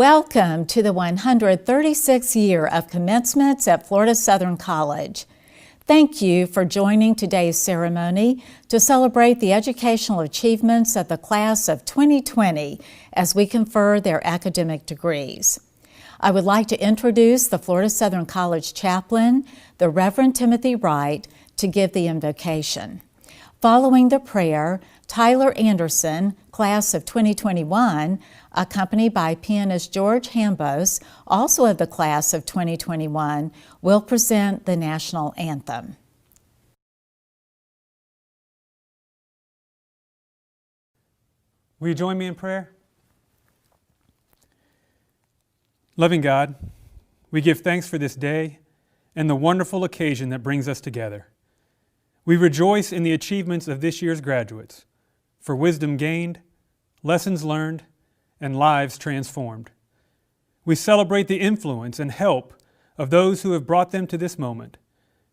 Welcome to the 136th year of commencements at Florida Southern College. Thank you for joining today's ceremony to celebrate the educational achievements of the class of 2020 as we confer their academic degrees. I would like to introduce the Florida Southern College chaplain, the Reverend Timothy Wright, to give the invocation. Following the prayer, Tyler Anderson, class of 2021, accompanied by pianist George Hambos, also of the class of 2021, will present the national anthem. Will you join me in prayer? Loving God, we give thanks for this day and the wonderful occasion that brings us together. We rejoice in the achievements of this year's graduates, for wisdom gained, lessons learned, and lives transformed. We celebrate the influence and help of those who have brought them to this moment,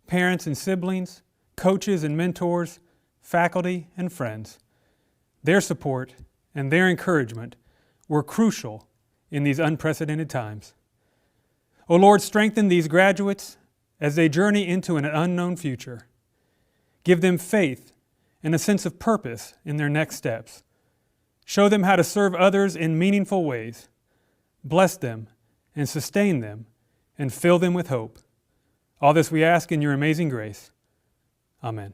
parents and siblings, coaches and mentors, faculty and friends. Their support and their encouragement were crucial in these unprecedented times. O Lord, strengthen these graduates as they journey into an unknown future. Give them faith and a sense of purpose in their next steps. Show them how to serve others in meaningful ways. Bless them and sustain them and fill them with hope. All this we ask in your amazing grace. Amen.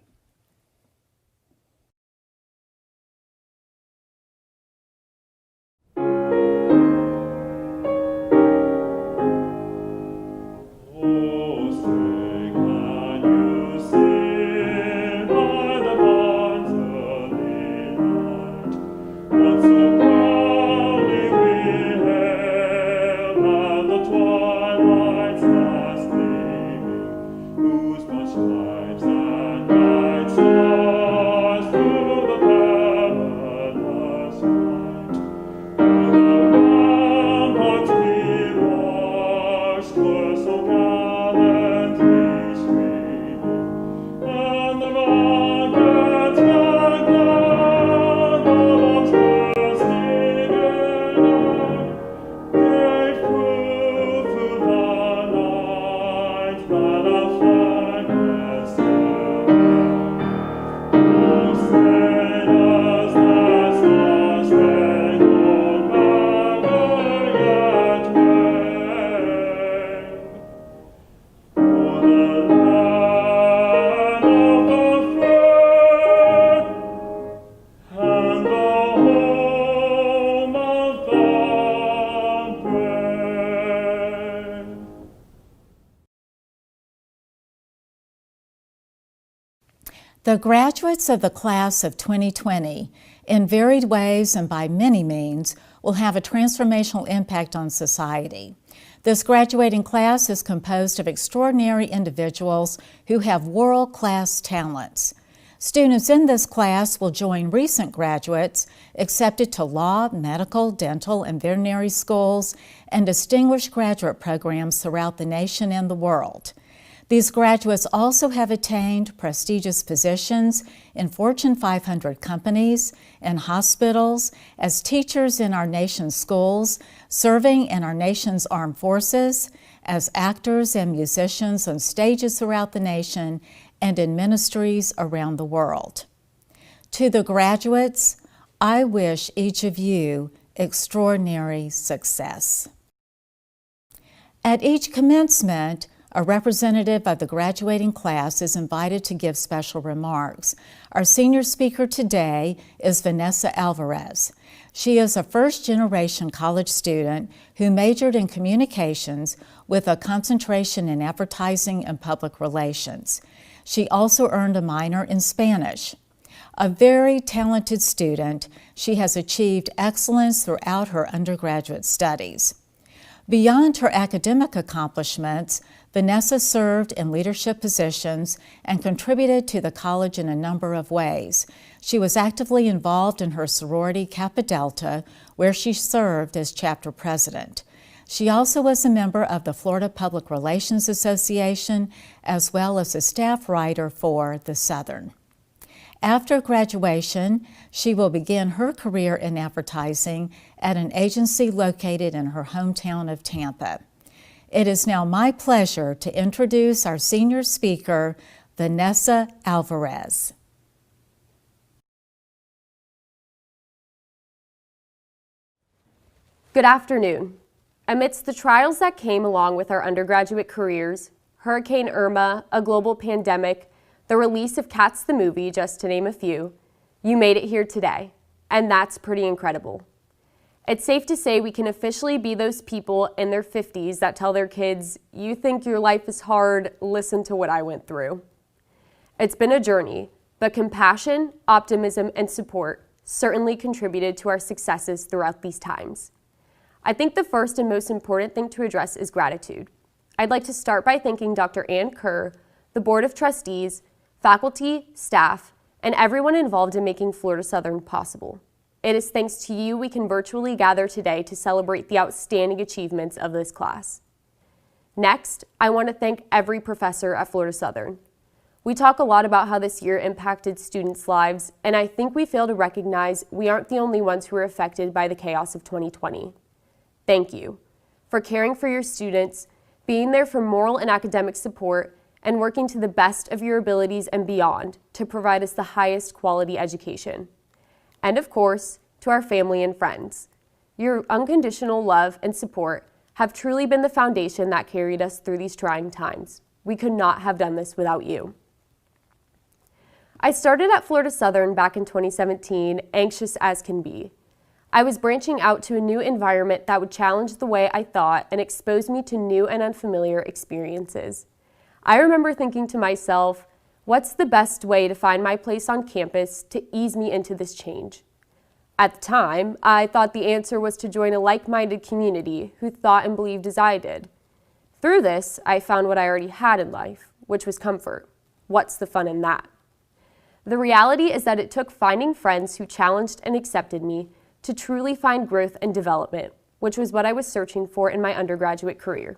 The graduates of the class of 2020, in varied ways and by many means, will have a transformational impact on society. This graduating class is composed of extraordinary individuals who have world-class talents. Students in this class will join recent graduates accepted to law, medical, dental, and veterinary schools and distinguished graduate programs throughout the nation and the world. These graduates also have attained prestigious positions in Fortune 500 companies, in hospitals, as teachers in our nation's schools, serving in our nation's armed forces, as actors and musicians on stages throughout the nation, and in ministries around the world. To the graduates, I wish each of you extraordinary success. At each commencement, a representative of the graduating class is invited to give special remarks. Our senior speaker today is Vanessa Alvarez. She is a first-generation college student who majored in communications with a concentration in advertising and public relations. She also earned a minor in Spanish. A very talented student, she has achieved excellence throughout her undergraduate studies. Beyond her academic accomplishments, Vanessa served in leadership positions and contributed to the college in a number of ways. She was actively involved in her sorority Kappa Delta, where she served as chapter president. She also was a member of the Florida Public Relations Association, as well as a staff writer for The Southern. After graduation, she will begin her career in advertising at an agency located in her hometown of Tampa. It is now my pleasure to introduce our senior speaker, Vanessa Alvarez. Good afternoon. Amidst the trials that came along with our undergraduate careers, Hurricane Irma, a global pandemic, the release of Cats the movie, just to name a few, you made it here today, and that's pretty incredible. It's safe to say we can officially be those people in their 50s that tell their kids, "You think your life is hard, listen to what I went through." It's been a journey, but compassion, optimism, and support certainly contributed to our successes throughout these times. I think the first and most important thing to address is gratitude. I'd like to start by thanking Dr. Ann Kerr, the Board of Trustees, faculty, staff, and everyone involved in making Florida Southern possible. It is thanks to you we can virtually gather today to celebrate the outstanding achievements of this class. Next, I want to thank every professor at Florida Southern. We talk a lot about how this year impacted students' lives, and I think we fail to recognize we aren't the only ones who were affected by the chaos of 2020. Thank you for caring for your students, being there for moral and academic support, and working to the best of your abilities and beyond to provide us the highest quality education. And of course, to our family and friends. Your unconditional love and support have truly been the foundation that carried us through these trying times. We could not have done this without you. I started at Florida Southern back in 2017, anxious as can be. I was branching out to a new environment that would challenge the way I thought and expose me to new and unfamiliar experiences. I remember thinking to myself, what's the best way to find my place on campus to ease me into this change? At the time, I thought the answer was to join a like-minded community who thought and believed as I did. Through this, I found what I already had in life, which was comfort. What's the fun in that? The reality is that it took finding friends who challenged and accepted me to truly find growth and development, which was what I was searching for in my undergraduate career.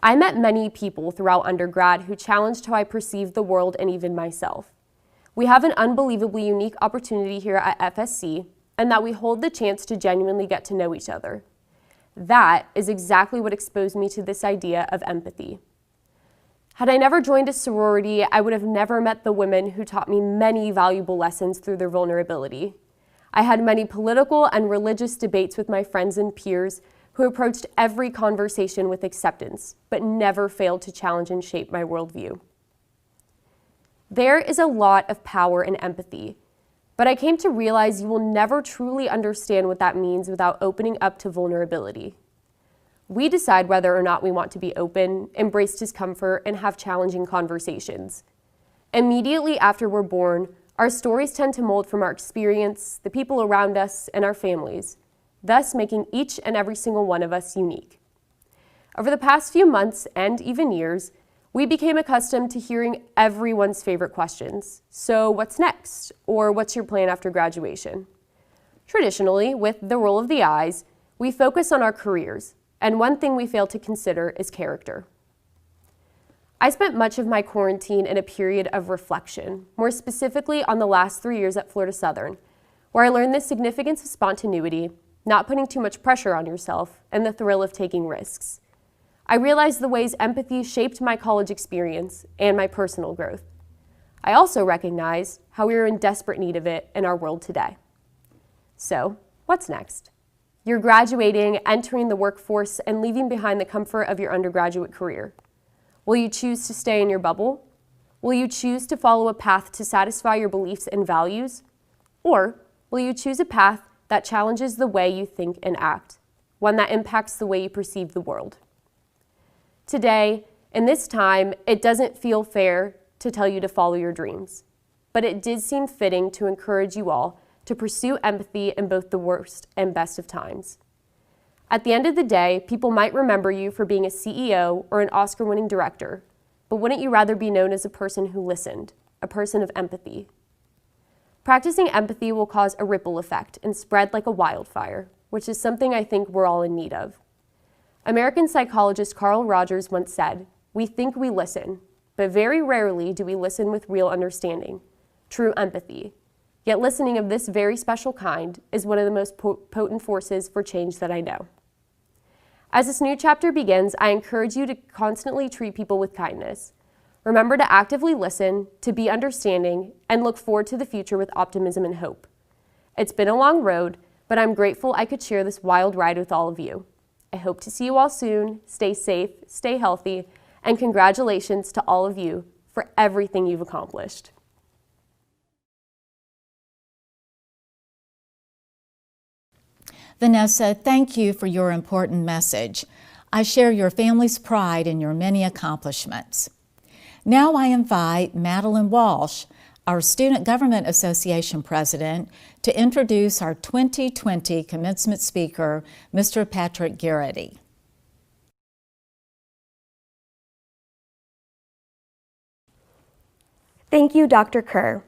I met many people throughout undergrad who challenged how I perceived the world and even myself. We have an unbelievably unique opportunity here at FSC, and that we hold the chance to genuinely get to know each other. That is exactly what exposed me to this idea of empathy. Had I never joined a sorority, I would have never met the women who taught me many valuable lessons through their vulnerability. I had many political and religious debates with my friends and peers who approached every conversation with acceptance, but never failed to challenge and shape my worldview. There is a lot of power in empathy, but I came to realize you will never truly understand what that means without opening up to vulnerability. We decide whether or not we want to be open, embrace discomfort, and have challenging conversations. Immediately after we're born, our stories tend to mold from our experience, the people around us, and our families, thus making each and every single one of us unique. Over the past few months and even years, we became accustomed to hearing everyone's favorite questions. So what's next? Or what's your plan after graduation? Traditionally, with the roll of the eyes, we focus on our careers, and one thing we fail to consider is character. I spent much of my quarantine in a period of reflection, more specifically on the last 3 years at Florida Southern, where I learned the significance of spontaneity, not putting too much pressure on yourself, and the thrill of taking risks. I realized the ways empathy shaped my college experience and my personal growth. I also recognized how we are in desperate need of it in our world today. So, what's next? You're graduating, entering the workforce, and leaving behind the comfort of your undergraduate career. Will you choose to stay in your bubble? Will you choose to follow a path to satisfy your beliefs and values? Or will you choose a path that challenges the way you think and act, one that impacts the way you perceive the world? Today, in this time, it doesn't feel fair to tell you to follow your dreams, but it did seem fitting to encourage you all to pursue empathy in both the worst and best of times. At the end of the day, people might remember you for being a CEO or an Oscar-winning director, but wouldn't you rather be known as a person who listened, a person of empathy? Practicing empathy will cause a ripple effect and spread like a wildfire, which is something I think we're all in need of. American psychologist Carl Rogers once said, "We think we listen, but very rarely do we listen with real understanding, true empathy. Yet listening of this very special kind is one of the most potent forces for change that I know. As this new chapter begins, I encourage you to constantly treat people with kindness. Remember to actively listen, to be understanding, and look forward to the future with optimism and hope. It's been a long road, but I'm grateful I could share this wild ride with all of you. I hope to see you all soon. Stay safe, stay healthy, and congratulations to all of you for everything you've accomplished. Vanessa, thank you for your important message. I share your family's pride in your many accomplishments. Now I invite Madeline Walsh, our Student Government Association president, to introduce our 2020 commencement speaker, Mr. Patrick Garrity. Thank you, Dr. Kerr.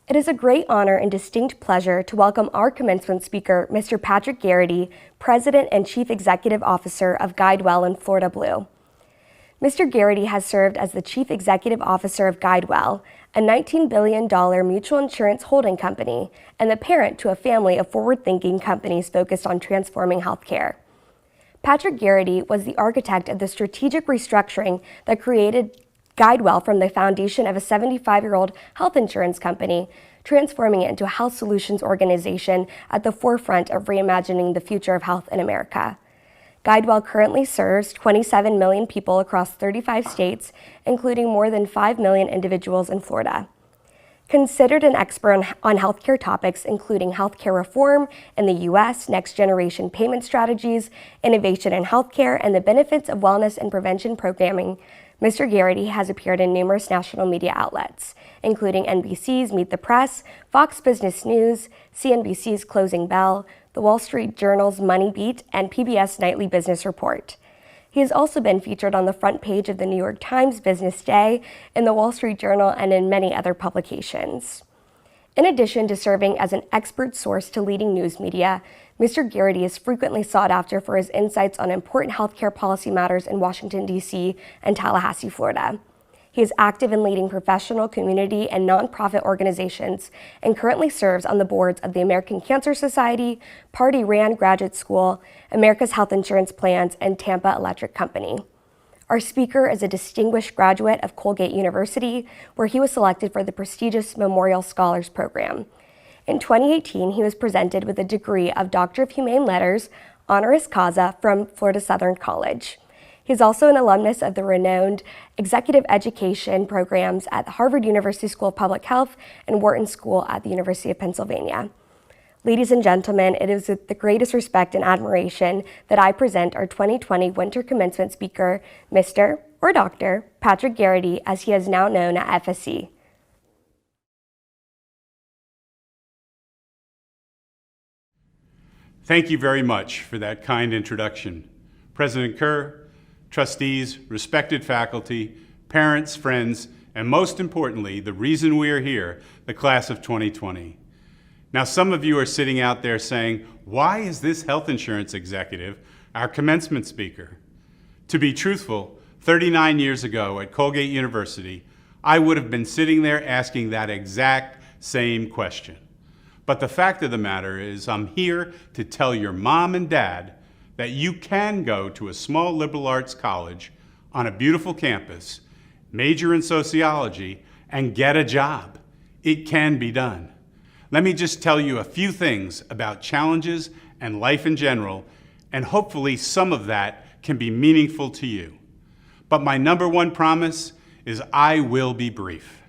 It is a great honor and distinct pleasure to welcome our commencement speaker, Mr. Patrick Garrity, President and Chief Executive Officer of GuideWell and Florida Blue. Mr. Garrity has served as the Chief Executive Officer of GuideWell, a $19 billion mutual insurance holding company, and the parent to a family of forward-thinking companies focused on transforming healthcare. Patrick Garrity was the architect of the strategic restructuring that created GuideWell from the foundation of a 75-year-old health insurance company, transforming it into a health solutions organization at the forefront of reimagining the future of health in America. GuideWell currently serves 27 million people across 35 states, including more than 5 million individuals in Florida. Considered an expert on healthcare topics including healthcare reform in the U.S., next-generation payment strategies, innovation in healthcare, and the benefits of wellness and prevention programming, Mr. Garrity has appeared in numerous national media outlets, including NBC's Meet the Press, Fox Business News, CNBC's Closing Bell, The Wall Street Journal's Money Beat, and PBS Nightly Business Report. He has also been featured on the front page of the New York Times Business Day, in the Wall Street Journal, and in many other publications. In addition to serving as an expert source to leading news media, Mr. Garrity is frequently sought after for his insights on important healthcare policy matters in Washington, D.C. and Tallahassee, Florida. He is active in leading professional, community, and nonprofit organizations and currently serves on the boards of the American Cancer Society, Pardee Rand Graduate School, America's Health Insurance Plans, and Tampa Electric Company. Our speaker is a distinguished graduate of Colgate University, where he was selected for the prestigious Memorial Scholars Program. In 2018, he was presented with a degree of Doctor of Humane Letters, honoris causa, from Florida Southern College. He's also an alumnus of the renowned executive education programs at the Harvard University School of Public Health and Wharton School at the University of Pennsylvania. Ladies and gentlemen, it is with the greatest respect and admiration that I present our 2020 Winter Commencement speaker, Mr. or Dr. Patrick Garrity, as he is now known at FSC. Thank you very much for that kind introduction. President Kerr, trustees, respected faculty, parents, friends, and most importantly, the reason we are here, the class of 2020. Now, some of you are sitting out there saying, why is this health insurance executive our commencement speaker? To be truthful, 39 years ago at Colgate University, I would have been sitting there asking that exact same question. But the fact of the matter is, I'm here to tell your mom and dad that you can go to a small liberal arts college on a beautiful campus, major in sociology, and get a job. It can be done. Let me just tell you a few things about challenges and life in general, and hopefully some of that can be meaningful to you. But my number one promise is I will be brief.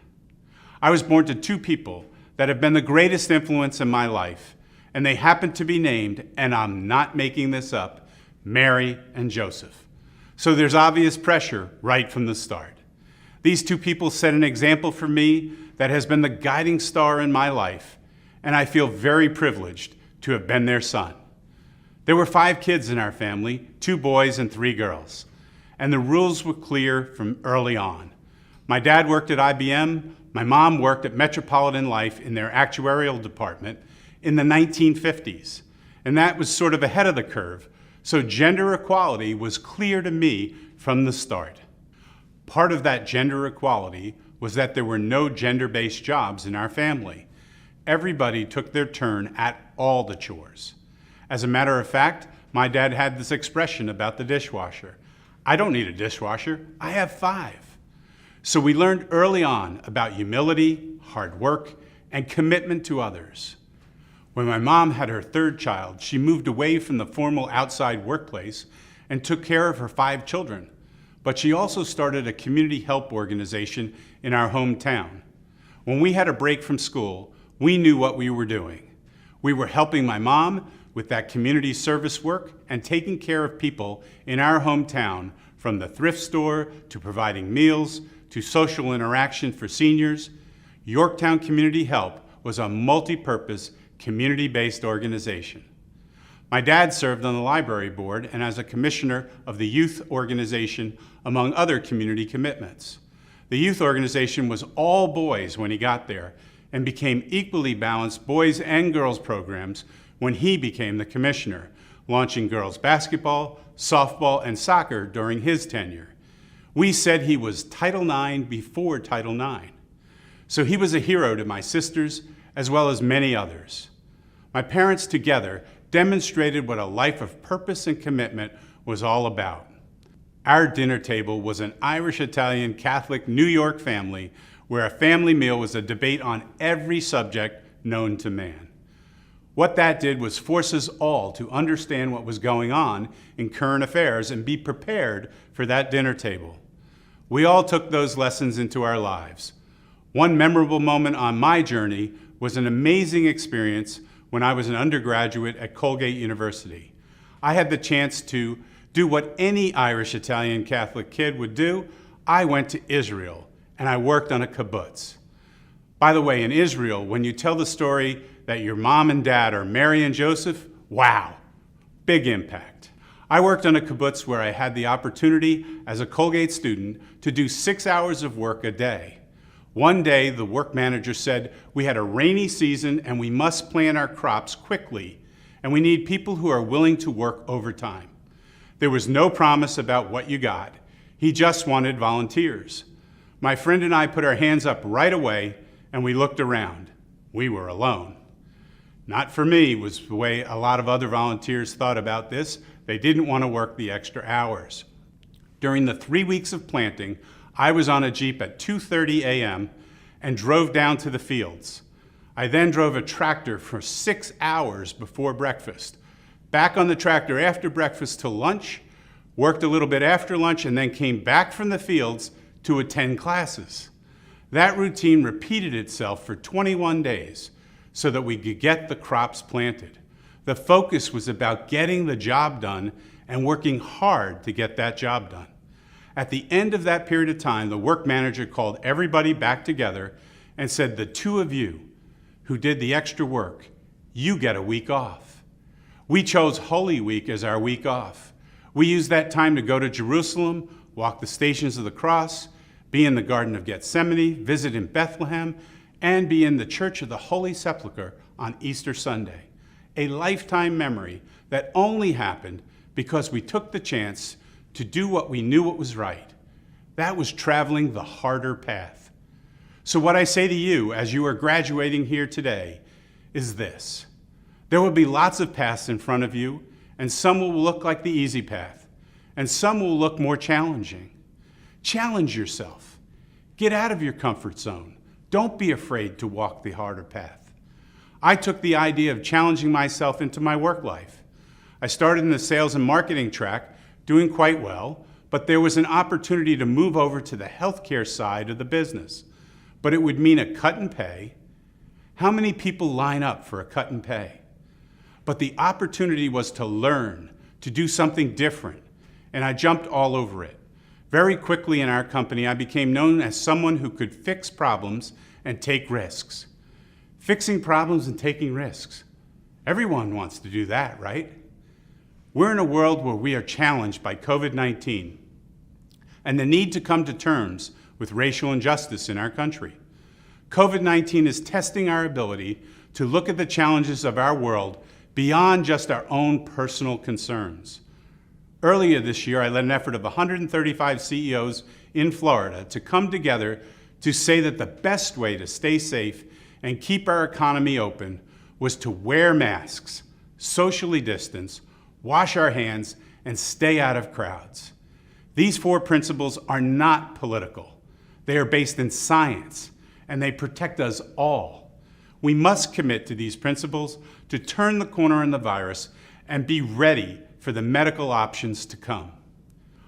I was born to two people that have been the greatest influence in my life, and they happen to be named, and I'm not making this up, Mary and Joseph. So there's obvious pressure right from the start. These two people set an example for me that has been the guiding star in my life, and I feel very privileged to have been their son. There were 5 kids in our family, 2 boys and 3 girls, and the rules were clear from early on. My dad worked at IBM, my mom worked at Metropolitan Life in their actuarial department in the 1950s, and that was sort of ahead of the curve, so gender equality was clear to me from the start. Part of that gender equality was that there were no gender-based jobs in our family. Everybody took their turn at all the chores. As a matter of fact, my dad had this expression about the dishwasher. I don't need a dishwasher, I have 5. So we learned early on about humility, hard work, and commitment to others. When my mom had her 3rd child, she moved away from the formal outside workplace and took care of her 5 children. But she also started a community help organization in our hometown. When we had a break from school, we knew what we were doing. We were helping my mom with that community service work and taking care of people in our hometown, from the thrift store to providing meals to social interaction for seniors. Yorktown Community Help was a multi-purpose, community-based organization. My dad served on the library board and as a commissioner of the youth organization, among other community commitments. The youth organization was all boys when he got there and became equally balanced boys and girls programs when he became the commissioner, launching girls basketball, softball, and soccer during his tenure. We said he was Title IX before Title IX. So he was a hero to my sisters as well as many others. My parents together demonstrated what a life of purpose and commitment was all about. Our dinner table was an Irish, Italian, Catholic, New York family where a family meal was a debate on every subject known to man. What that did was force us all to understand what was going on in current affairs and be prepared for that dinner table. We all took those lessons into our lives. One memorable moment on my journey was an amazing experience when I was an undergraduate at Colgate University. I had the chance to do what any Irish, Italian, Catholic kid would do. I went to Israel and I worked on a kibbutz. By the way, in Israel, when you tell the story that your mom and dad are Mary and Joseph, wow, big impact. I worked on a kibbutz where I had the opportunity as a Colgate student to do 6 hours of work a day. One day, the work manager said, we had a rainy season and we must plant our crops quickly, and we need people who are willing to work overtime. There was no promise about what you got. He just wanted volunteers. My friend and I put our hands up right away and we looked around. We were alone. Not for me was the way a lot of other volunteers thought about this. They didn't want to work the extra hours. During the 3 weeks of planting, I was on a Jeep at 2:30 a.m. and drove down to the fields. I then drove a tractor for 6 hours before breakfast. Back on the tractor after breakfast till lunch, worked a little bit after lunch, and then came back from the fields to attend classes. That routine repeated itself for 21 days so that we could get the crops planted. The focus was about getting the job done and working hard to get that job done. At the end of that period of time, the work manager called everybody back together and said, the 2 of you who did the extra work, you get a week off. We chose Holy Week as our week off. We used that time to go to Jerusalem, walk the Stations of the Cross, be in the Garden of Gethsemane, visit in Bethlehem, and be in the Church of the Holy Sepulchre on Easter Sunday. A lifetime memory that only happened because we took the chance to do what we knew what was right. That was traveling the harder path. So what I say to you as you are graduating here today is this. There will be lots of paths in front of you, and some will look like the easy path, and some will look more challenging. Challenge yourself. Get out of your comfort zone. Don't be afraid to walk the harder path. I took the idea of challenging myself into my work life. I started in the sales and marketing track, doing quite well, but there was an opportunity to move over to the healthcare side of the business. But it would mean a cut in pay. How many people line up for a cut in pay? But the opportunity was to learn, to do something different, and I jumped all over it. Very quickly in our company, I became known as someone who could fix problems and take risks. Fixing problems and taking risks. Everyone wants to do that, right? We're in a world where we are challenged by COVID-19 and the need to come to terms with racial injustice in our country. COVID-19 is testing our ability to look at the challenges of our world beyond just our own personal concerns. Earlier this year, I led an effort of 135 CEOs in Florida to come together to say that the best way to stay safe and keep our economy open was to wear masks, socially distance, wash our hands, and stay out of crowds. These 4 principles are not political. They are based in science, and they protect us all. We must commit to these principles to turn the corner on the virus and be ready for the medical options to come.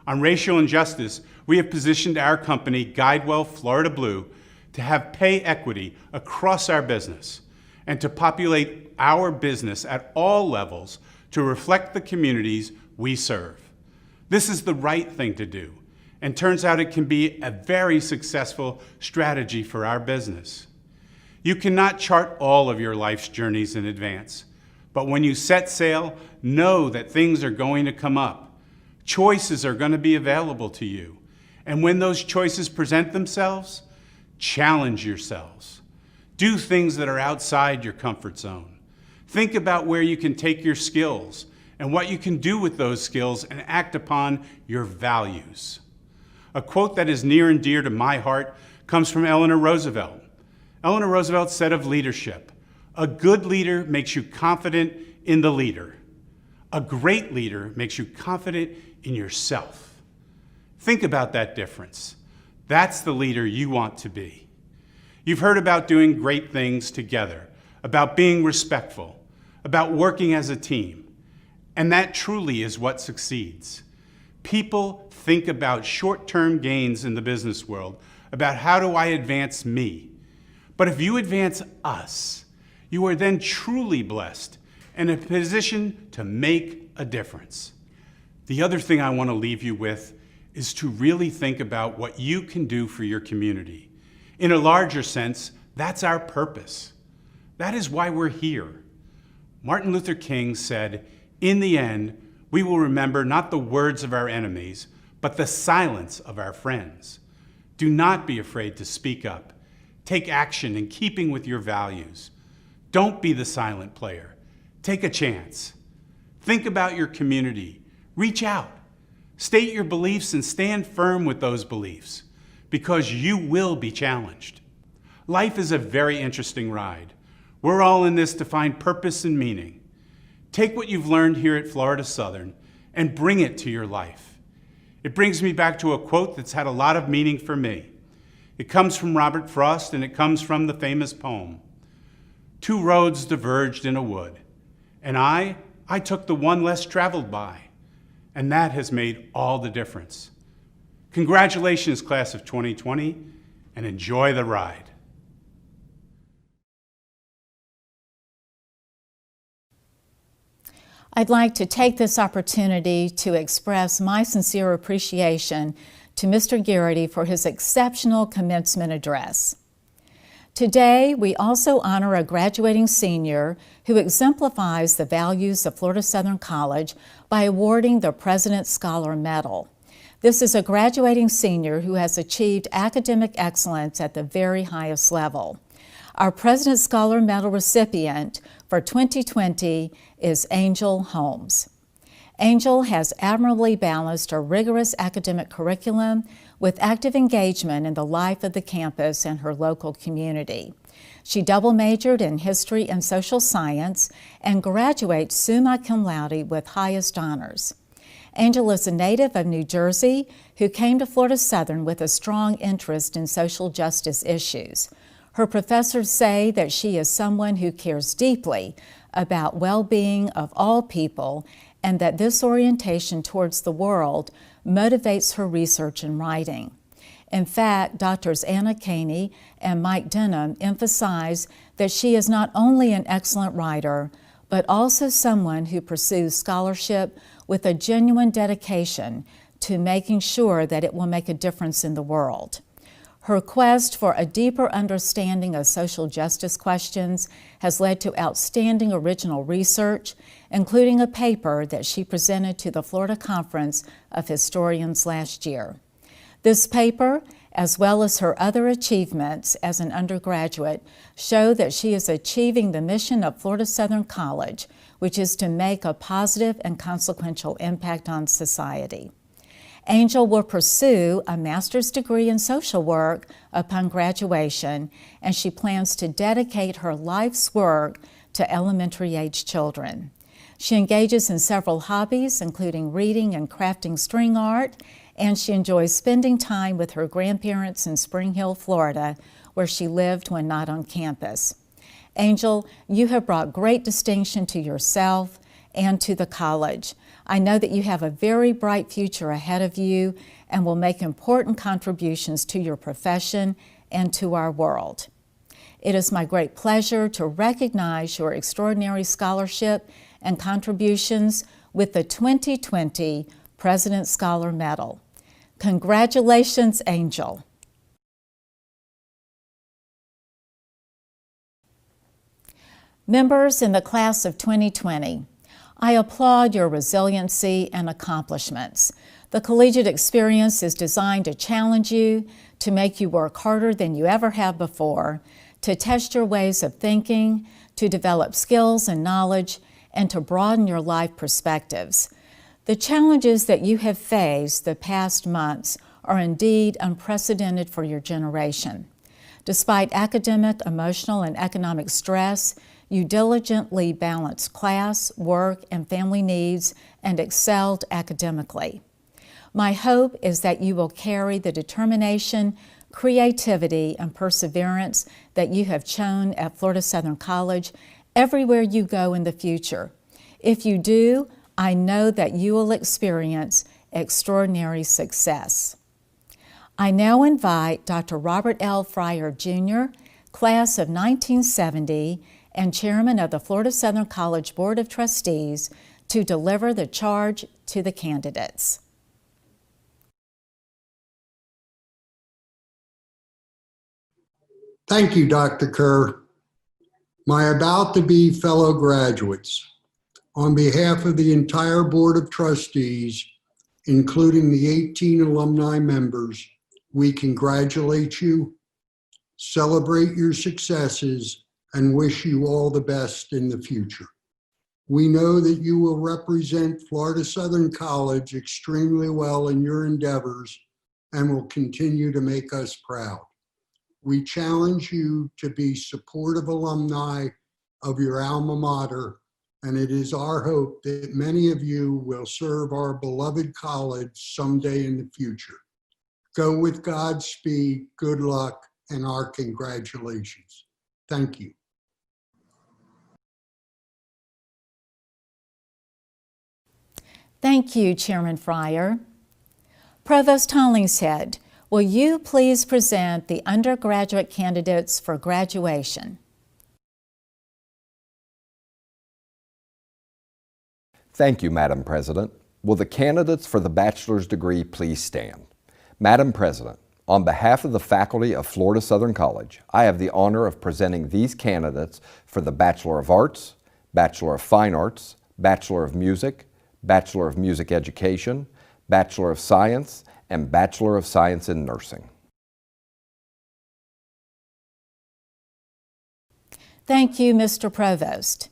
On racial injustice, we have positioned our company, Guidewell Florida Blue, to have pay equity across our business and to populate our business at all levels to reflect the communities we serve. This is the right thing to do, and turns out it can be a very successful strategy for our business. You cannot chart all of your life's journeys in advance, but when you set sail, know that things are going to come up. Choices are going to be available to you, and when those choices present themselves, challenge yourselves. Do things that are outside your comfort zone. Think about where you can take your skills and what you can do with those skills and act upon your values. A quote that is near and dear to my heart comes from Eleanor Roosevelt. Eleanor Roosevelt said of leadership, "A good leader makes you confident in the leader. A great leader makes you confident in yourself." Think about that difference. That's the leader you want to be. You've heard about doing great things together, about being respectful, about working as a team. And that truly is what succeeds. People think about short-term gains in the business world, about how do I advance me? But if you advance us, you are then truly blessed and in a position to make a difference. The other thing I want to leave you with is to really think about what you can do for your community. In a larger sense, that's our purpose. That is why we're here. Martin Luther King said, "In the end, we will remember not the words of our enemies, but the silence of our friends." Do not be afraid to speak up. Take action in keeping with your values. Don't be the silent player. Take a chance. Think about your community. Reach out. State your beliefs and stand firm with those beliefs, because you will be challenged. Life is a very interesting ride. We're all in this to find purpose and meaning. Take what you've learned here at Florida Southern and bring it to your life. It brings me back to a quote that's had a lot of meaning for me. It comes from Robert Frost, and it comes from the famous poem. "Two roads diverged in a wood, and I took the one less traveled by, and that has made all the difference." Congratulations, class of 2020, and enjoy the ride. I'd like to take this opportunity to express my sincere appreciation to Mr. Garrity for his exceptional commencement address. Today, we also honor a graduating senior who exemplifies the values of Florida Southern College by awarding the President's Scholar Medal. This is a graduating senior who has achieved academic excellence at the very highest level. Our President's Scholar Medal recipient for 2020 is Angel Holmes. Angel has admirably balanced a rigorous academic curriculum with active engagement in the life of the campus and her local community. She double majored in history and social science and graduates summa cum laude with highest honors. Angel is a native of New Jersey who came to Florida Southern with a strong interest in social justice issues. Her professors say that she is someone who cares deeply about well-being of all people, and that this orientation towards the world motivates her research and writing. In fact, Drs. Anna Caney and Mike Denham emphasize that she is not only an excellent writer, but also someone who pursues scholarship with a genuine dedication to making sure that it will make a difference in the world. Her quest for a deeper understanding of social justice questions has led to outstanding original research, including a paper that she presented to the Florida Conference of Historians last year. This paper, as well as her other achievements as an undergraduate, show that she is achieving the mission of Florida Southern College, which is to make a positive and consequential impact on society. Angel will pursue a master's degree in social work upon graduation, and she plans to dedicate her life's work to elementary-age children. She engages in several hobbies, including reading and crafting string art, and she enjoys spending time with her grandparents in Spring Hill, Florida, where she lived when not on campus. Angel, you have brought great distinction to yourself and to the college. I know that you have a very bright future ahead of you and will make important contributions to your profession and to our world. It is my great pleasure to recognize your extraordinary scholarship and contributions with the 2020 President's Scholar Medal. Congratulations, Angel. Members in the class of 2020, I applaud your resiliency and accomplishments. The collegiate experience is designed to challenge you, to make you work harder than you ever have before, to test your ways of thinking, to develop skills and knowledge, and to broaden your life perspectives. The challenges that you have faced the past months are indeed unprecedented for your generation. Despite academic, emotional, and economic stress, you diligently balanced class, work, and family needs and excelled academically. My hope is that you will carry the determination, creativity, and perseverance that you have shown at Florida Southern College everywhere you go in the future. If you do, I know that you will experience extraordinary success. I now invite Dr. Robert L. Fryer, Jr., class of 1970, and chairman of the Florida Southern College Board of Trustees, to deliver the charge to the candidates. Thank you, Dr. Kerr. My about-to-be fellow graduates, on behalf of the entire Board of Trustees, including the 18 alumni members, we congratulate you, celebrate your successes, and wish you all the best in the future. We know that you will represent Florida Southern College extremely well in your endeavors and will continue to make us proud. We challenge you to be supportive alumni of your alma mater, and it is our hope that many of you will serve our beloved college someday in the future. Go with Godspeed, good luck, and our congratulations. Thank you. Thank you, Chairman Fryer. Provost Hollingshead, will you please present the undergraduate candidates for graduation? Thank you, Madam President. Will the candidates for the bachelor's degree please stand? Madam President, on behalf of the faculty of Florida Southern College, I have the honor of presenting these candidates for the Bachelor of Arts, Bachelor of Fine Arts, Bachelor of Music, Bachelor of Music Education, Bachelor of Science, and Bachelor of Science in Nursing. Thank you, Mr. Provost.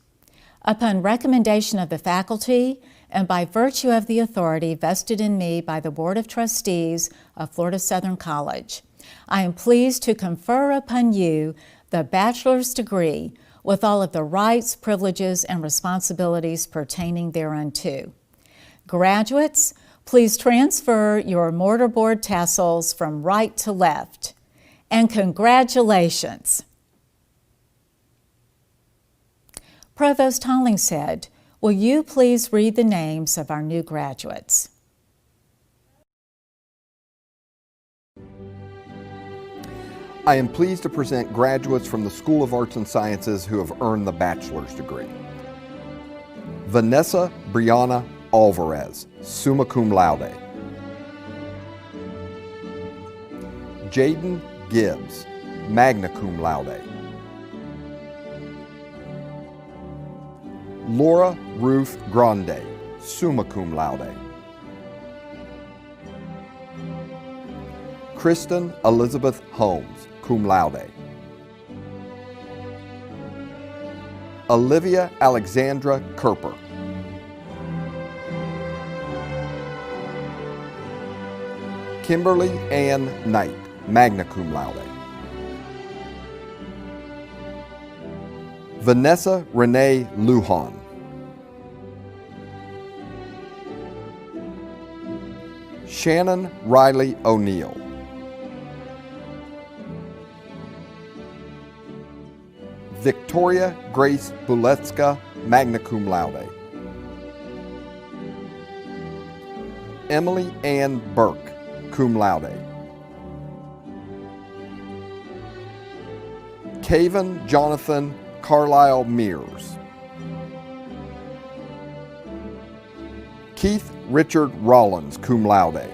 Upon recommendation of the faculty and by virtue of the authority vested in me by the Board of Trustees of Florida Southern College, I am pleased to confer upon you the bachelor's degree with all of the rights, privileges, and responsibilities pertaining thereunto. Graduates, please transfer your mortarboard tassels from right to left. And congratulations! Provost Hollingshead, will you please read the names of our new graduates? I am pleased to present graduates from the School of Arts and Sciences who have earned the bachelor's degree. Vanessa Brianna Alvarez, summa cum laude. Jaden Gibbs, magna cum laude. Laura Ruth Grande, summa cum laude. Kristen Elizabeth Holmes, cum laude. Olivia Alexandra Kerper. Kimberly Ann Knight, magna cum laude. Vanessa Renee Lujan. Shannon Riley O'Neill. Victoria Grace Buletska, magna cum laude. Emily Ann Burke, cum laude. Caven Jonathan Carlisle Mears. Keith Richard Rollins, cum laude.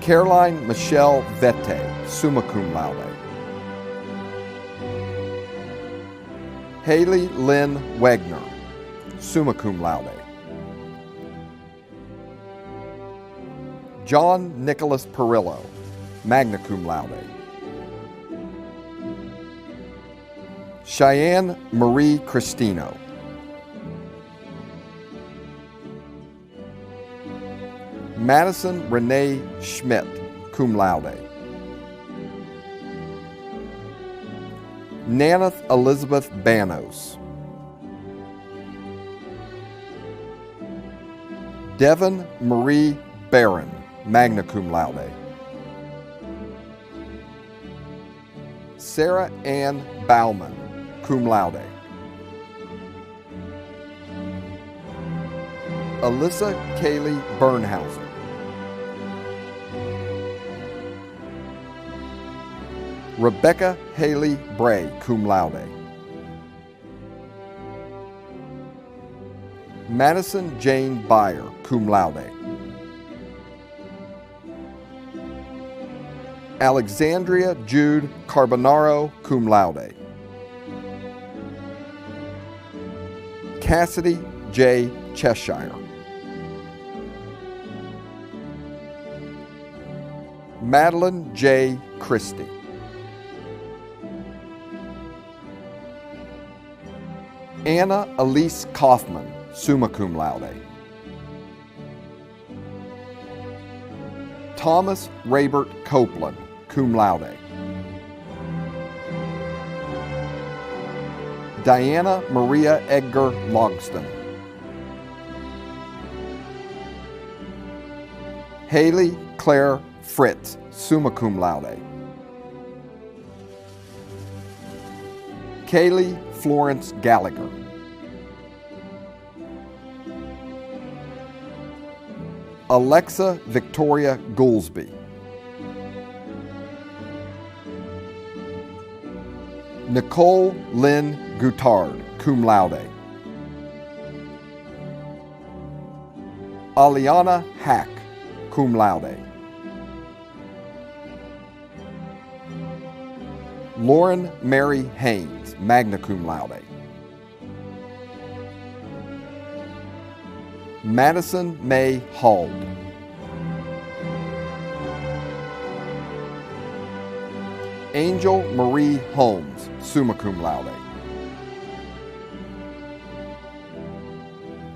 Caroline Michelle Vette, summa cum laude. Haley Lynn Wagner, summa cum laude. John Nicholas Perillo, magna cum laude. Cheyenne Marie Cristino. Madison Renee Schmidt, cum laude. Naneth Elizabeth Banos. Devon Marie Barron, magna cum laude. Sarah Ann Bauman, cum laude. Alyssa Kaylee Bernhauser. Rebecca Haley Bray, cum laude. Madison Jane Byer, cum laude. Alexandria Jude Carbonaro, cum laude. Cassidy J. Cheshire. Madeline J. Christie. Anna Elise Kaufman, summa cum laude. Thomas Raybert Copeland, cum laude. Diana Maria Edgar Logston. Haley Claire Fritz, summa cum laude. Kaylee Florence Gallagher. Alexa Victoria Goolsby. Nicole Lynn Goutard, cum laude. Aliana Hack, cum laude. Lauren Mary Haynes, magna cum laude. Madison May Hald. Angel Marie Holmes, summa cum laude.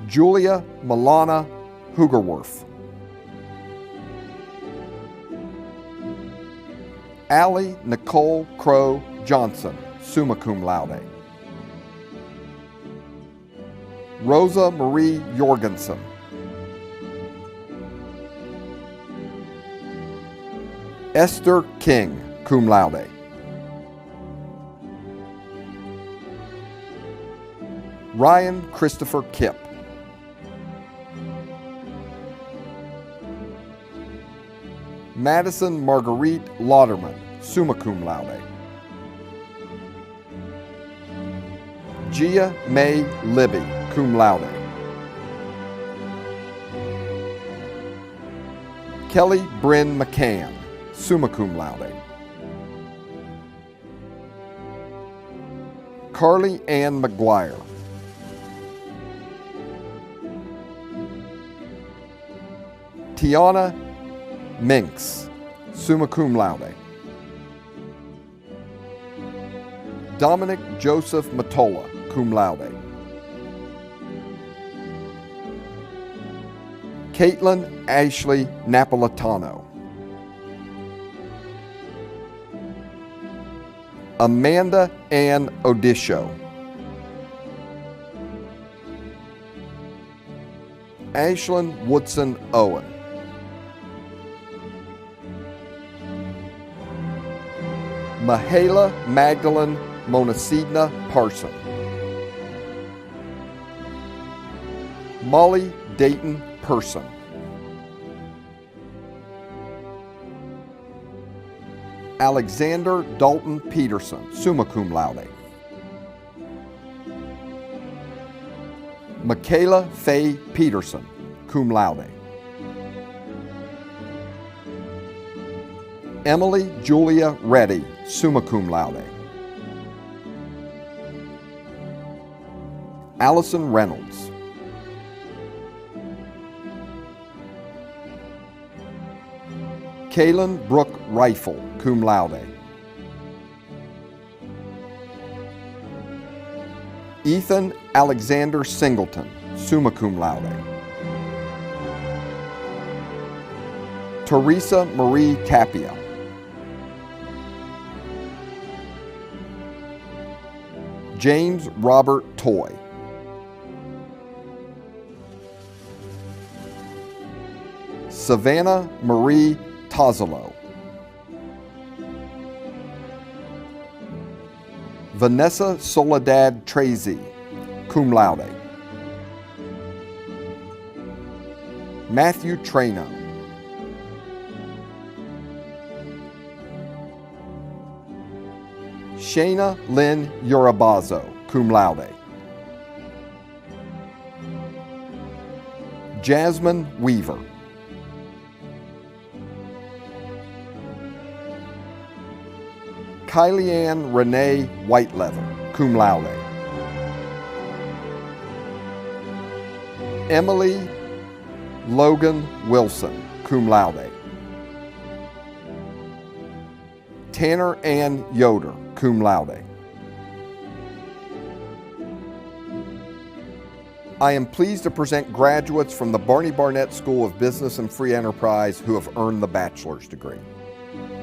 Julia Milana Hugerworth. Allie Nicole Crow Johnson, summa cum laude. Rosa Marie Jorgensen. Esther King, cum laude. Ryan Christopher Kipp. Madison Marguerite Lauderman, summa cum laude. Gia May Libby, cum laude. Kelly Bryn McCann, summa cum laude. Carly Ann McGuire. Tiana Minks, summa cum laude. Dominic Joseph Matola, cum laude. Caitlin Ashley Napolitano. Amanda Ann Odisho. Ashlyn Woodson Owen. Mahala Magdalene Monacidna Parson. Molly Dayton Person. Alexander Dalton Peterson, summa cum laude. Michaela Faye Peterson, cum laude. Emily Julia Reddy, summa cum laude. Allison Reynolds. Kaylin Brooke Rifle, cum laude. Ethan Alexander Singleton, summa cum laude. Teresa Marie Tapia. James Robert Toy. Savannah Marie Tozolo. Vanessa Soledad Tracy, cum laude. Matthew Trano. Shayna Lynn Urabazo, cum laude. Jasmine Weaver. Kylie-Ann Renee Whiteleather, cum laude. Emily Logan Wilson, cum laude. Tanner Ann Yoder, cum laude. I am pleased to present graduates from the Barney Barnett School of Business and Free Enterprise who have earned the bachelor's degree.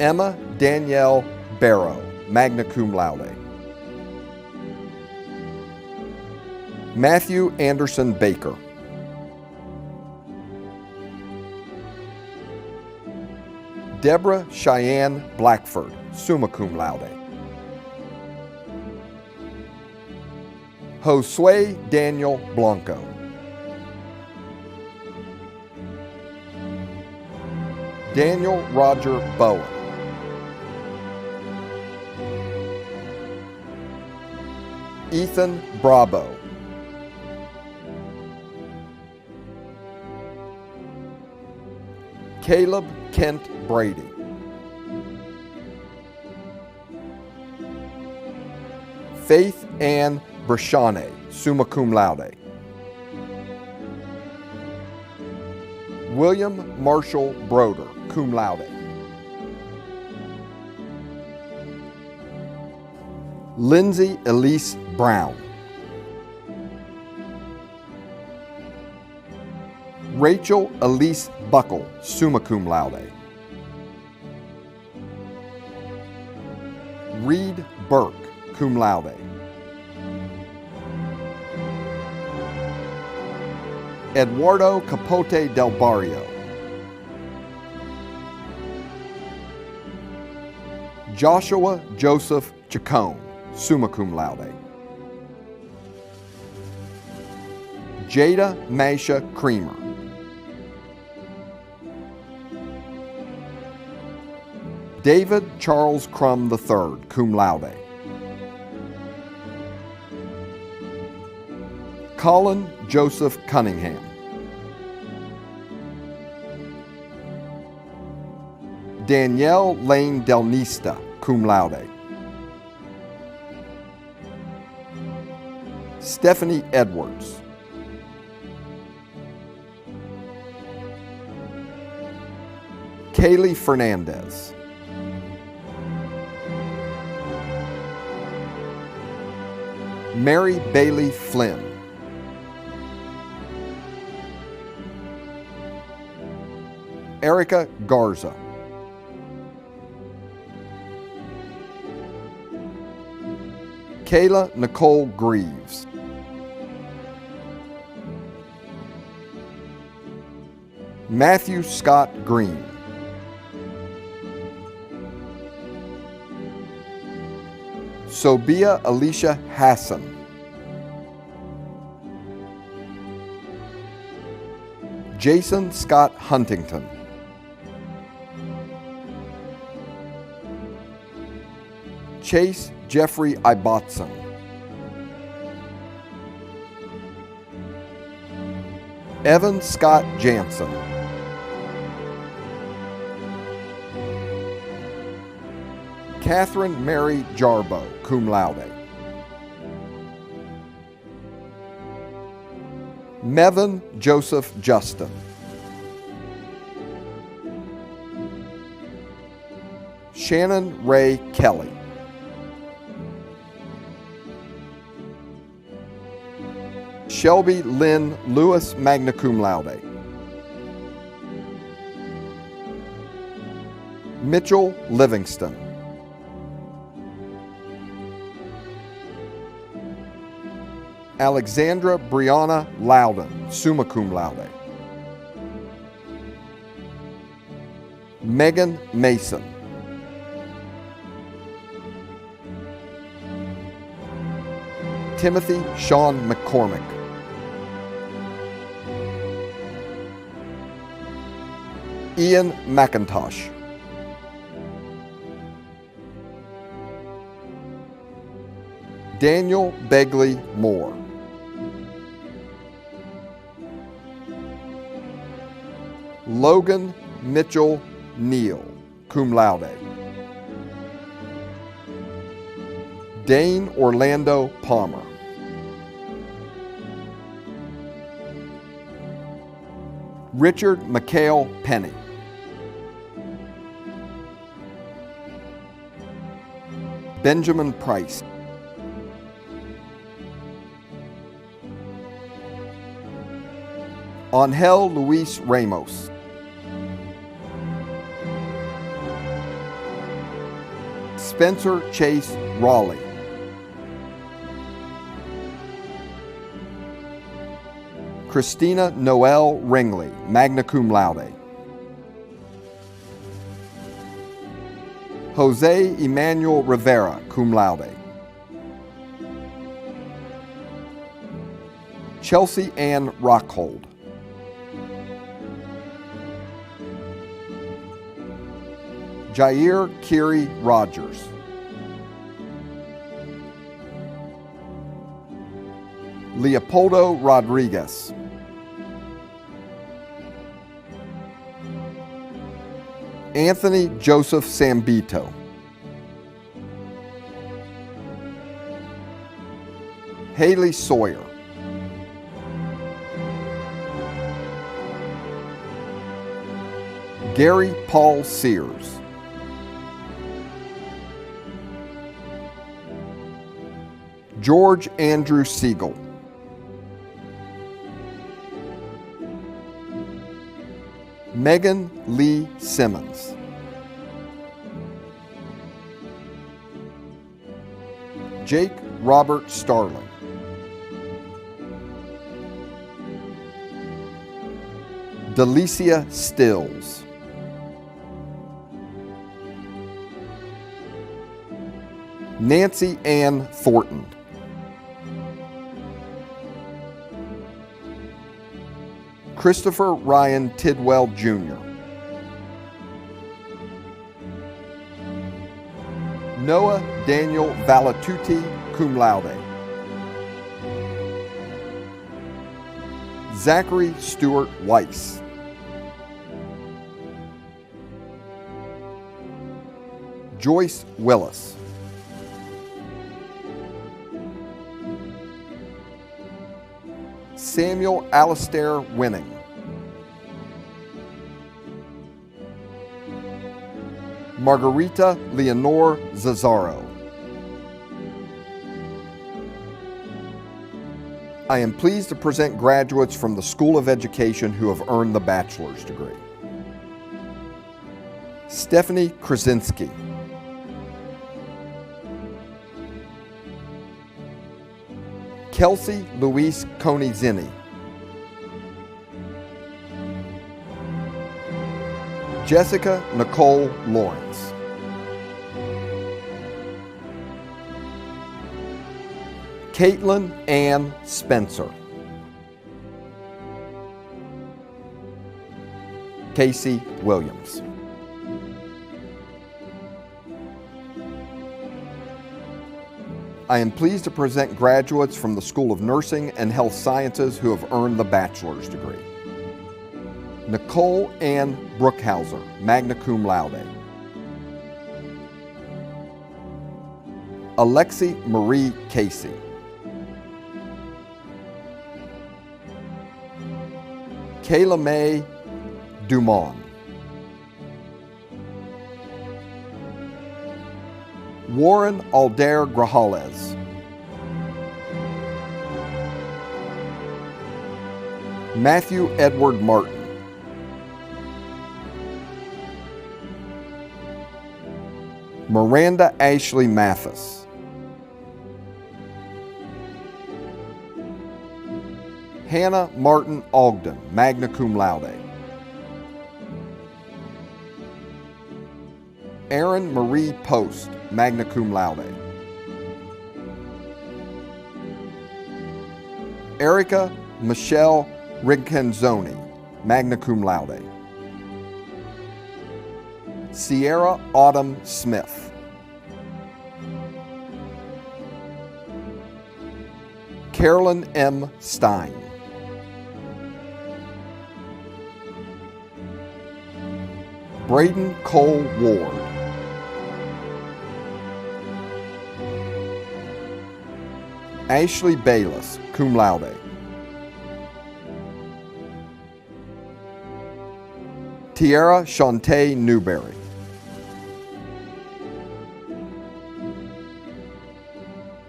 Emma Danielle Barrow, magna cum laude. Matthew Anderson Baker. Deborah Cheyenne Blackford, summa cum laude. Josue Daniel Blanco. Daniel Roger Bowen. Ethan Bravo. Caleb Kent Brady. Faith Ann Brashane, summa cum laude. William Marshall Broder, cum laude. Lindsay Elise Brown. Rachel Elise Buckle, summa cum laude. Reed Burke, cum laude. Eduardo Capote del Barrio. Joshua Joseph Chacon, summa cum laude. Jada Masha Creamer. David Charles Crum III, cum laude. Colin Joseph Cunningham. Danielle Lane Del Nista, cum laude. Stephanie Edwards. Kaylee Fernandez. Mary Bailey Flynn. Erica Garza. Kayla Nicole Greaves. Matthew Scott Green. Sobia Alicia Hassan. Jason Scott Huntington. Chase Jeffrey Ibotson. Evan Scott Jansen. Catherine Mary Jarbo, cum laude. Mevin Joseph Justin. Shannon Ray Kelly. Shelby Lynn Lewis, magna cum laude. Mitchell Livingston. Alexandra Brianna Loudon, summa cum laude. Megan Mason. Timothy Sean McCormick. Ian McIntosh. Daniel Begley Moore. Logan Mitchell Neal, cum laude. Dane Orlando Palmer. Richard McHale Penny. Benjamin Price. Angel Luis Ramos. Spencer Chase Raleigh. Christina Noel Ringley, magna cum laude. Jose Emmanuel Rivera, cum laude. Chelsea Ann Rockhold. Jair Kiri Rogers. Leopoldo Rodriguez. Anthony Joseph Sambito. Haley Sawyer. Gary Paul Sears. George Andrew Siegel. Megan Lee Simmons. Jake Robert Starling. Delicia Stills. Nancy Ann Thornton. Christopher Ryan Tidwell Jr. Noah Daniel Valatuti, cum laude. Zachary Stewart Weiss. Joyce Willis. Samuel Alistair Winning. Margarita Leonore Zazzaro. I am pleased to present graduates from the School of Education who have earned the bachelor's degree. Stephanie Krasinski, Kelsey Louise Coney-Zinni, Jessica Nicole Lawrence, Caitlin Ann Spencer, Casey Williams. I am pleased to present graduates from the School of Nursing and Health Sciences who have earned the bachelor's degree. Nicole Ann Brookhauser, magna cum laude. Alexi Marie Casey. Kayla Mae Dumont. Warren Aldair Grajales. Matthew Edward Martin. Miranda Ashley Mathis. Hannah Martin Ogden, magna cum laude. Erin Marie Post, magna cum laude. Erica Michelle Ricanzoni, magna cum laude. Sierra Autumn Smith. Carolyn M. Stein. Braden Cole Ward. Ashley Bayless, cum laude. Tiara Shantae Newberry.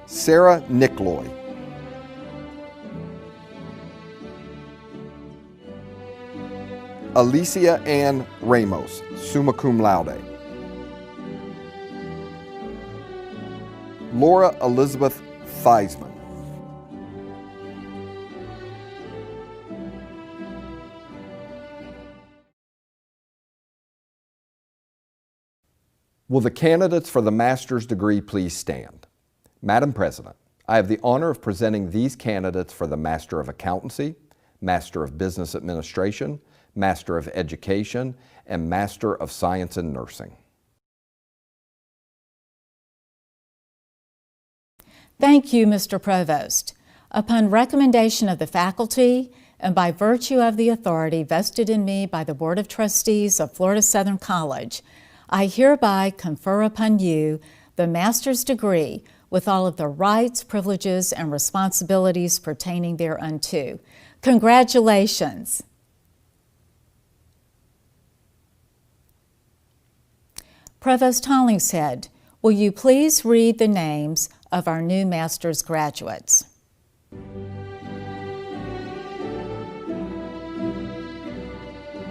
Sarah Nickloy. Alicia Ann Ramos, summa cum laude. Laura Elizabeth Theismann. Will the candidates for the master's degree please stand? Madam President, I have the honor of presenting these candidates for the Master of Accountancy, Master of Business Administration, Master of Education, and Master of Science in Nursing. Thank you, Mr. Provost. Upon recommendation of the faculty and by virtue of the authority vested in me by the Board of Trustees of Florida Southern College, I hereby confer upon you the master's degree with all of the rights, privileges, and responsibilities pertaining thereunto. Congratulations. Provost Hollingshead, will you please read the names of our new master's graduates?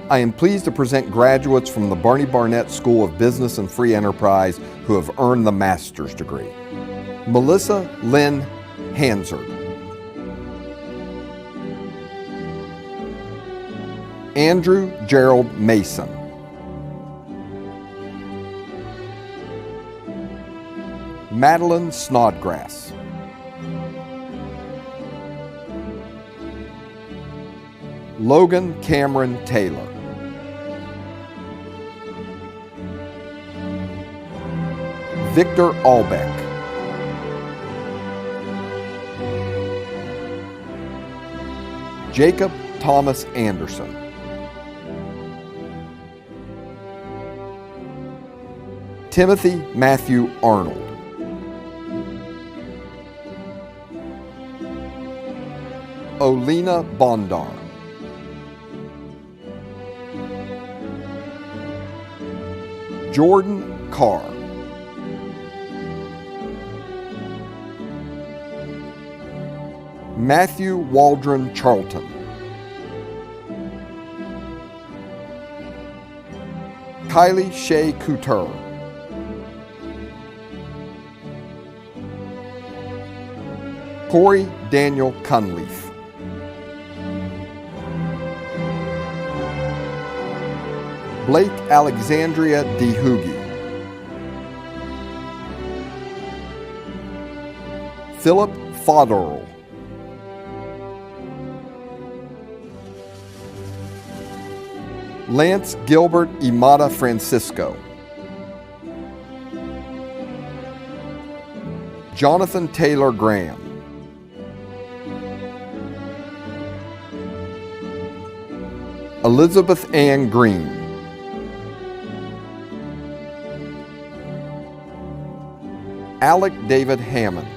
I am pleased to present graduates from the Barney Barnett School of Business and Free Enterprise who have earned the master's degree. Melissa Lynn Hansard. Andrew Gerald Mason. Madeline Snodgrass. Logan Cameron Taylor. Victor Albeck. Jacob Thomas Anderson. Timothy Matthew Arnold. Olena Bondar. Jordan Carr. Matthew Waldron Charlton. Kylie Shea Couture, Corey Daniel Cunleaf, Blake Alexandria DeHoogie, Philip Fodderl, Lance Gilbert Imada Francisco, Jonathan Taylor Graham, Elizabeth Ann Green, Alec David Hammond,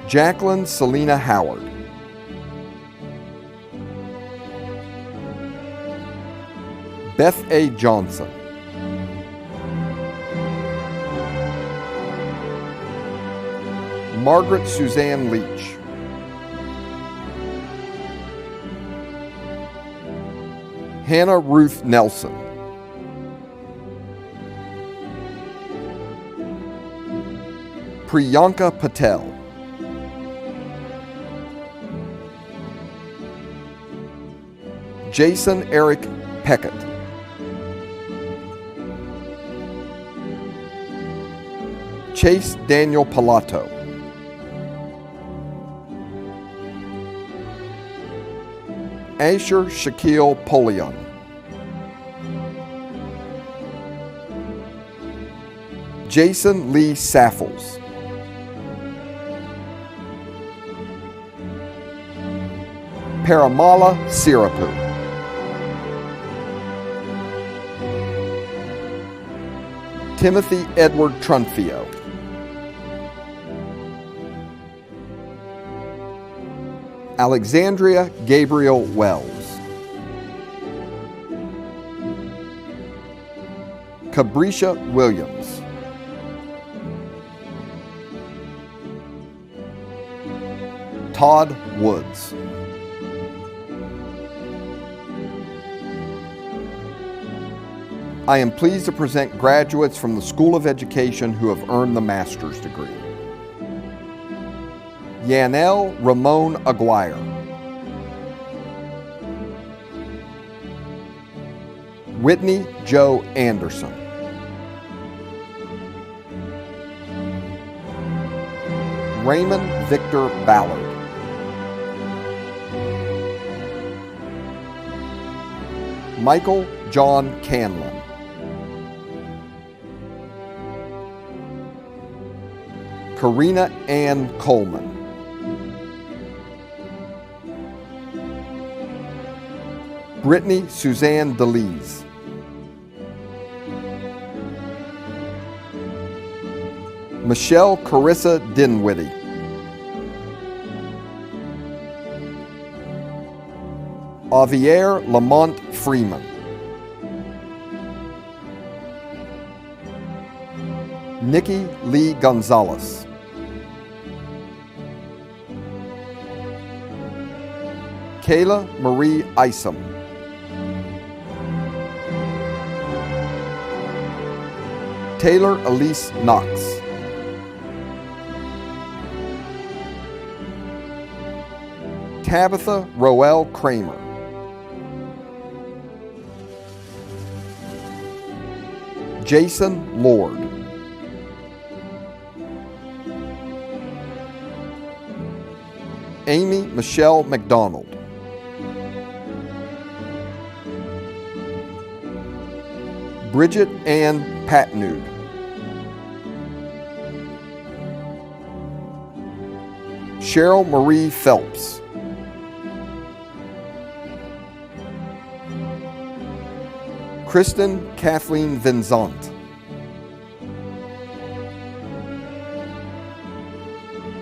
Jacqueline Selena Howard, Beth A. Johnson, Margaret Suzanne Leach, Hannah Ruth Nelson, Priyanka Patel, Jason Eric Peckett, Chase Daniel Pilato, Asher Shaquille Polion, Jason Lee Saffles, Paramala Sirapu, Timothy Edward Trunfio, Alexandria Gabriel Wells, Cabrisha Williams, Todd Woods, I am pleased to present graduates from the School of Education who have earned the master's degree. Yanel Ramon Aguirre, Whitney Joe Anderson, Raymond Victor Ballard, Michael John Canlon, Karina Ann Coleman, Brittany Suzanne DeLees, Michelle Carissa Dinwiddie, Javier Lamont Freeman, Nikki Lee Gonzalez, Kayla Marie Isom, Taylor Elise Knox, Tabitha Roel Kramer, Jason Lord, Amy Michelle McDonald, Bridget Ann Patnude, Cheryl Marie Phelps, Kristen Kathleen Vinzant,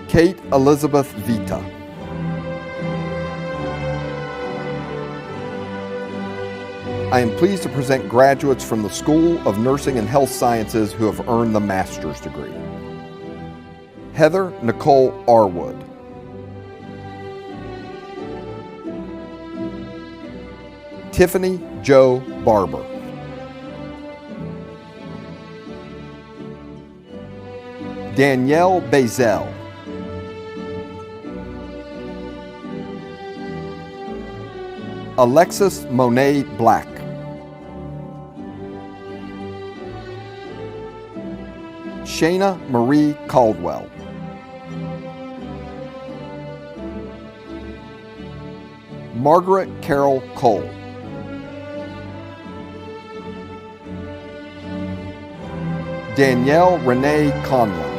Kate Elizabeth Vita, I am pleased to present graduates from the School of Nursing and Health Sciences who have earned the master's degree. Heather Nicole Arwood, Tiffany Jo Barber. Danielle Bazel. Alexis Monet Black. Shayna Marie Caldwell. Margaret Carol Cole. Danielle Renee Conlon.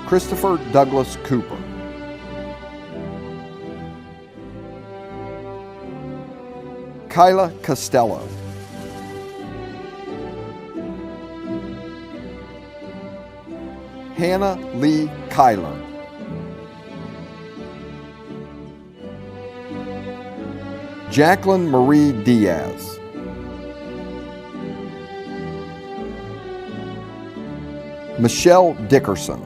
Christopher Douglas Cooper. Kyla Costello. Hannah Lee Kyler. Jacqueline Marie Diaz. Michelle Dickerson.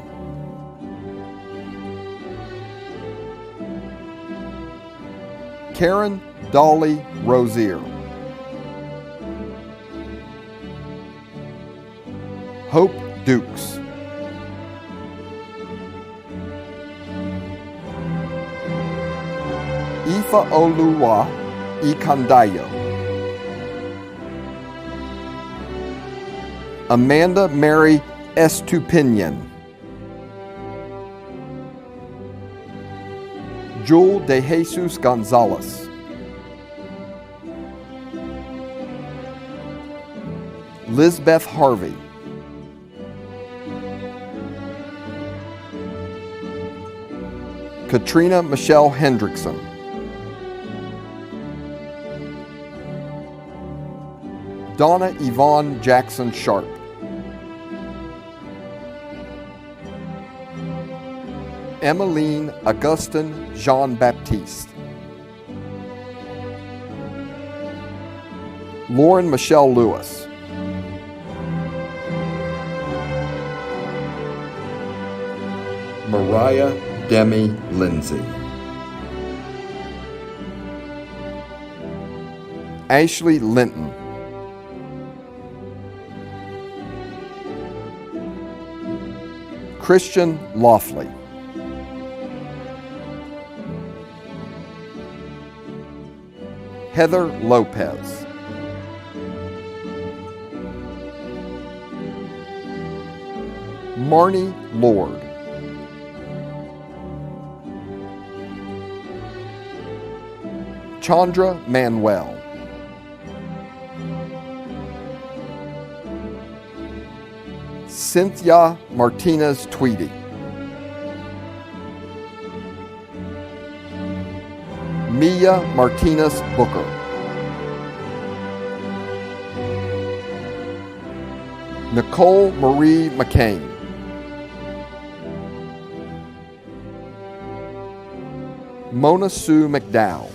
Karen Dolly Rozier. Hope Dukes. Ifa Oluwa Ikandayo. Amanda Mary Estupinian. Jewel de Jesus Gonzalez. Lizbeth Harvey. Katrina Michelle Hendrickson. Donna Yvonne Jackson Sharp. Emmeline Augustin Jean-Baptiste. Lauren Michelle Lewis. Mariah Demi Lindsay. Ashley Linton. Christian Laughley. Heather Lopez. Marnie Lord. Chandra Manuel. Cynthia Martinez Tweedy. Mia Martinez Booker. Nicole Marie McCain. Mona Sue McDowell.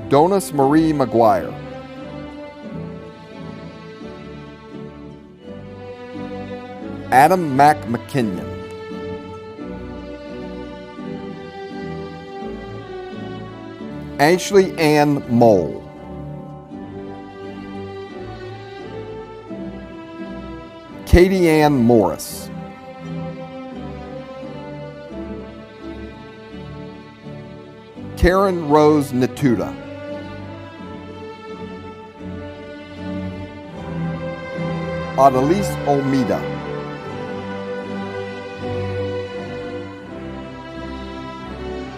Donis Marie McGuire. Adam Mac McKinnon. Ashley Ann Mole. Katie Ann Morris. Karen Rose Natuda. Adelise Olmida.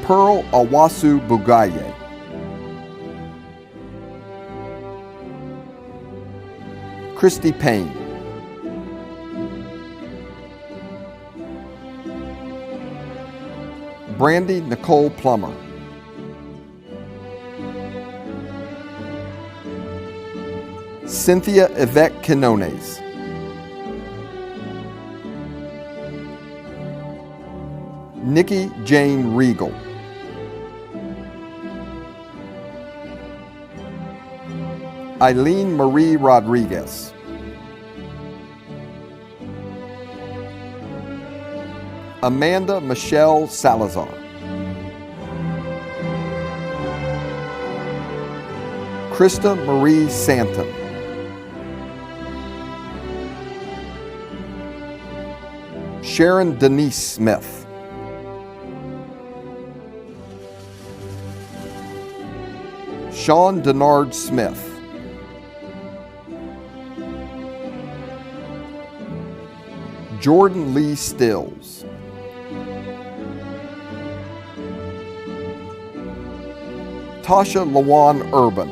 Pearl Awasu Bugaye. Christy Payne. Brandy Nicole Plummer. Cynthia Yvette Quinones. Nikki Jane Regal. Eileen Marie Rodriguez. Amanda Michelle Salazar. Krista Marie Santon. Sharon Denise Smith. Sean Denard Smith. Jordan Lee Stills. Tasha Lawan Urban.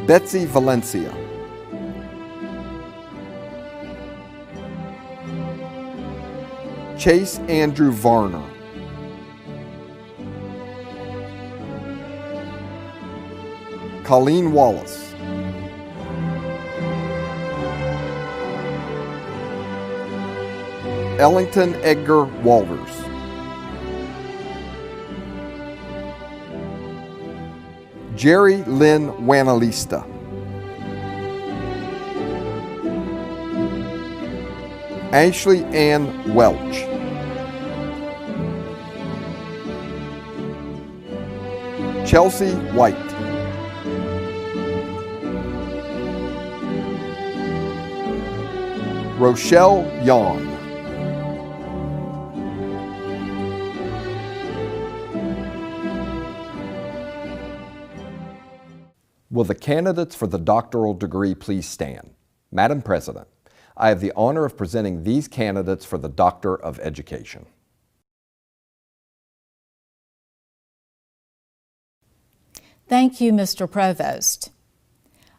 Betsy Valencia. Chase Andrew Varner. Colleen Wallace. Ellington Edgar Walters. Jerry Lynn Wanalista. Ashley Ann Welch. Chelsea White. Rochelle Yawn. Will the candidates for the doctoral degree please stand? Madam President, I have the honor of presenting these candidates for the Doctor of Education. Thank you, Mr. Provost.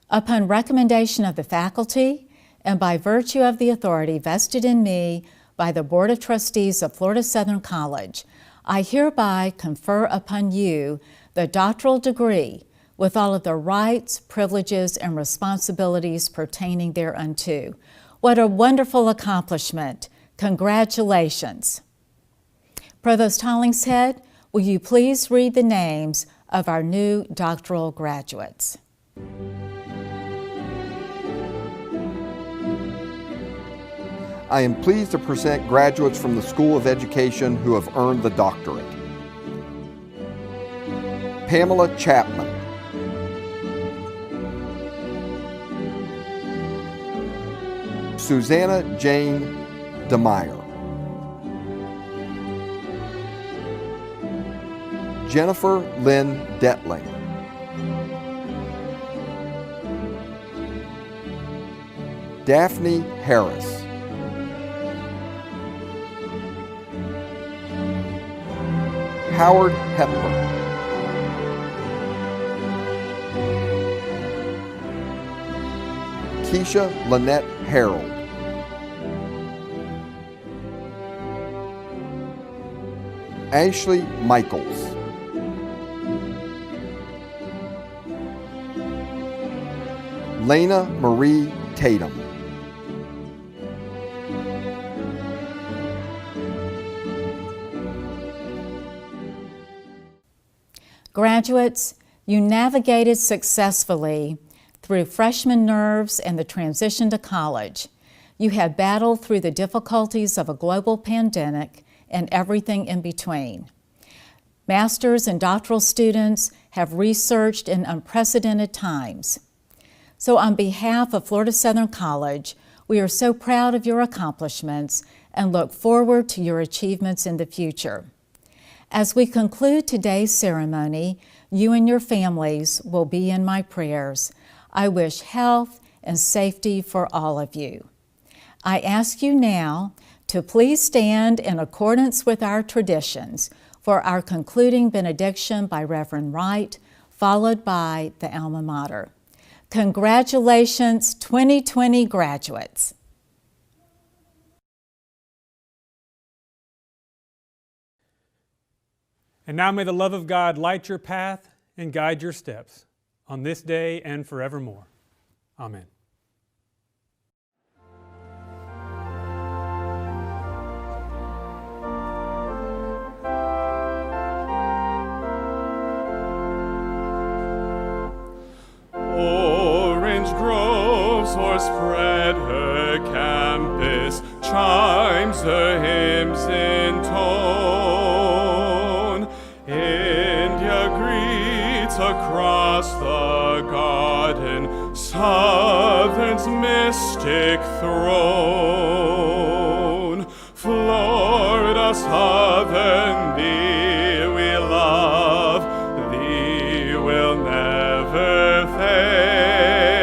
Upon recommendation of the faculty and by virtue of the authority vested in me by the Board of Trustees of Florida Southern College, I hereby confer upon you the doctoral degree with all of the rights, privileges, and responsibilities pertaining thereunto. What a wonderful accomplishment. Congratulations. Provost Hollingshead, will you please read the names of our new doctoral graduates? I am pleased to present graduates from the School of Education who have earned the doctorate. Pamela Chapman. Susanna Jane DeMeyer. Jennifer Lynn Detling. Daphne Harris. Howard Hepburn. Keisha Lynette Harold. Ashley Michaels. Lena Marie Tatum. Graduates, you navigated successfully through freshman nerves and the transition to college. You have battled through the difficulties of a global pandemic and everything in between. Master's and doctoral students have researched in unprecedented times. So on behalf of Florida Southern College, we are so proud of your accomplishments and look forward to your achievements in the future. As we conclude today's ceremony, you and your families will be in my prayers. I wish health and safety for all of you. I ask you now to please stand in accordance with our traditions for our concluding benediction by Reverend Wright, followed by the alma mater. Congratulations, 2020 graduates. And now may the love of God light your path and guide your steps on this day and forevermore. Amen. Orange groves o'erspread her across the garden, Southern's mystic throne. Florida, Southern, thee we love, thee will never fail.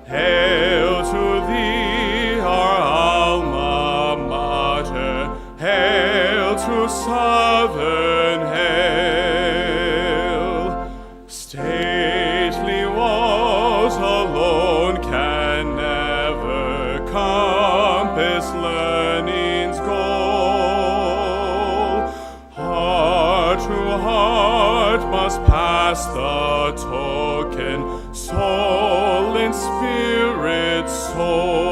Hail to thee, our alma mater, hail to Southern, hail. Stately walls alone can never compass learning's goal. Heart to heart must pass the token, soul in spirit, soul